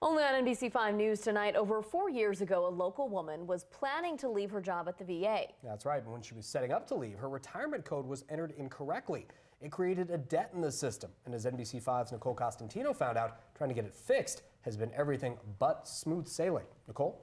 Only on NBC5 News tonight, over 4 years ago, a local woman was planning to leave her job at the VA. That's right. When she was setting up to leave, her retirement code was entered incorrectly. It created a debt in the system. And as NBC5's Nicole Costantino found out, trying to get it fixed has been everything but smooth sailing. Nicole?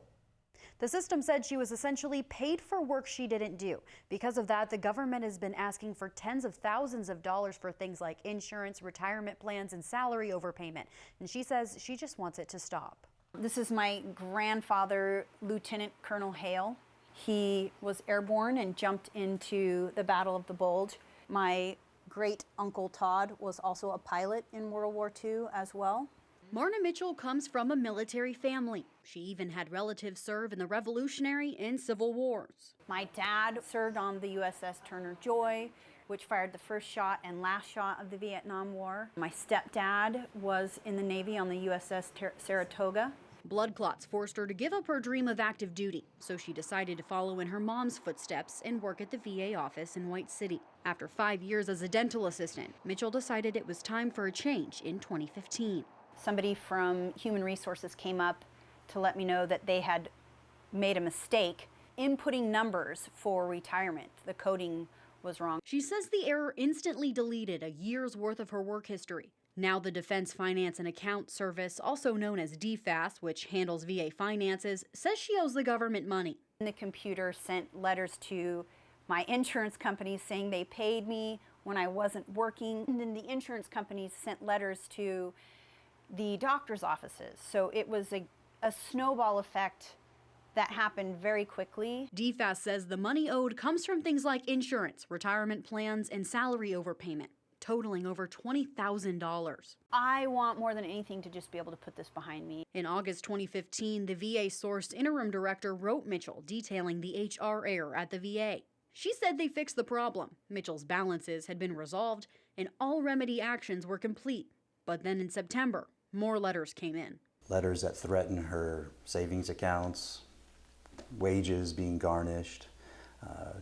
The system said she was essentially paid for work she didn't do. Because of that, the government has been asking for tens of thousands of dollars for things like insurance, retirement plans, and salary overpayment. And she says she just wants it to stop. This is my grandfather, Lieutenant Colonel Hale. He was airborne and jumped into the Battle of the Bulge. My great uncle Todd was also a pilot in World War II as well. Marna Mitchell comes from a military family. She even had relatives serve in the Revolutionary and Civil Wars. My dad served on the USS Turner Joy, which fired the first shot and last shot of the Vietnam War. My stepdad was in the Navy on the USS Saratoga. Blood clots forced her to give up her dream of active duty, so she decided to follow in her mom's footsteps and work at the VA office in White City. After 5 years as a dental assistant, Mitchell decided it was time for a change in 2015. Somebody from Human Resources came up to let me know that they had made a mistake inputting numbers for retirement. The coding was wrong. She says the error instantly deleted a year's worth of her work history. Now the Defense Finance and Account Service, also known as DFAS, which handles VA finances, says she owes the government money. The computer sent letters to my insurance companies saying they paid me when I wasn't working. And then the insurance companies sent letters to the doctor's offices. So it was a snowball effect that happened very quickly. DFAS says the money owed comes from things like insurance, retirement plans, and salary overpayment, totaling over $20,000. I want more than anything to just be able to put this behind me. In August 2015, the VA-sourced interim director wrote Mitchell detailing the HR error at the VA. She said they fixed the problem. Mitchell's balances had been resolved and all remedy actions were complete. But then in September, more letters came in. Letters that threaten her savings accounts, wages being garnished,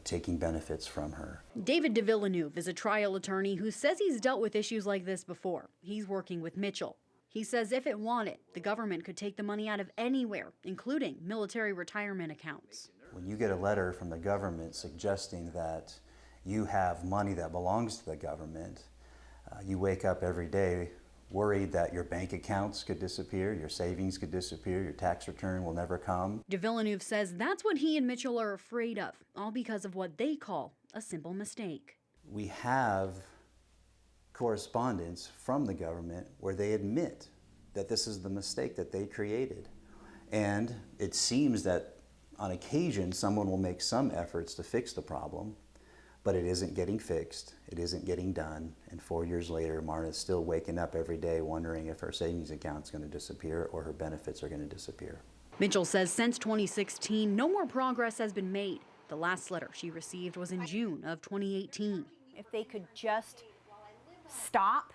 taking benefits from her. David de Villeneuve is a trial attorney who says he's dealt with issues like this before. He's working with Mitchell. He says if it wanted, the government could take the money out of anywhere, including military retirement accounts. When you get a letter from the government suggesting that you have money that belongs to the government, you wake up every day worried that your bank accounts could disappear, your savings could disappear, your tax return will never come. De Villeneuve says that's what he and Mitchell are afraid of, all because of what they call a simple mistake. We have correspondence from the government where they admit that this is the mistake that they created. And it seems that on occasion someone will make some efforts to fix the problem, but it isn't getting fixed, it isn't getting done, and 4 years later, Marna's still waking up every day wondering if her savings account's going to disappear or her benefits are going to disappear. Mitchell says since 2016, no more progress has been made. The last letter she received was in June of 2018. If they could just stop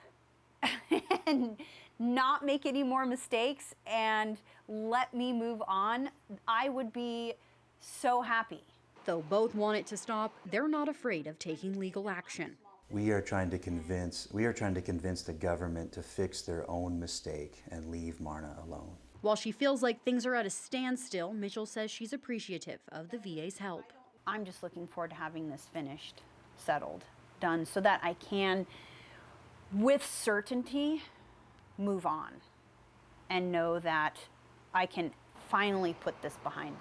and not make any more mistakes and let me move on, I would be so happy. Though both want it to stop, they're not afraid of taking legal action. We are trying to convince the government to fix their own mistake and leave Marna alone. While she feels like things are at a standstill, Mitchell says she's appreciative of the VA's help. I'm just looking forward to having this finished, settled, done, so that I can, with certainty, move on and know that I can finally put this behind me.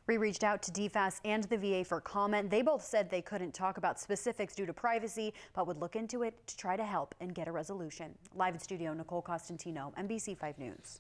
We reached out to DFAS and the VA for comment. They both said they couldn't talk about specifics due to privacy, but would look into it to try to help and get a resolution. Live in studio, Nicole Costantino, NBC5 News.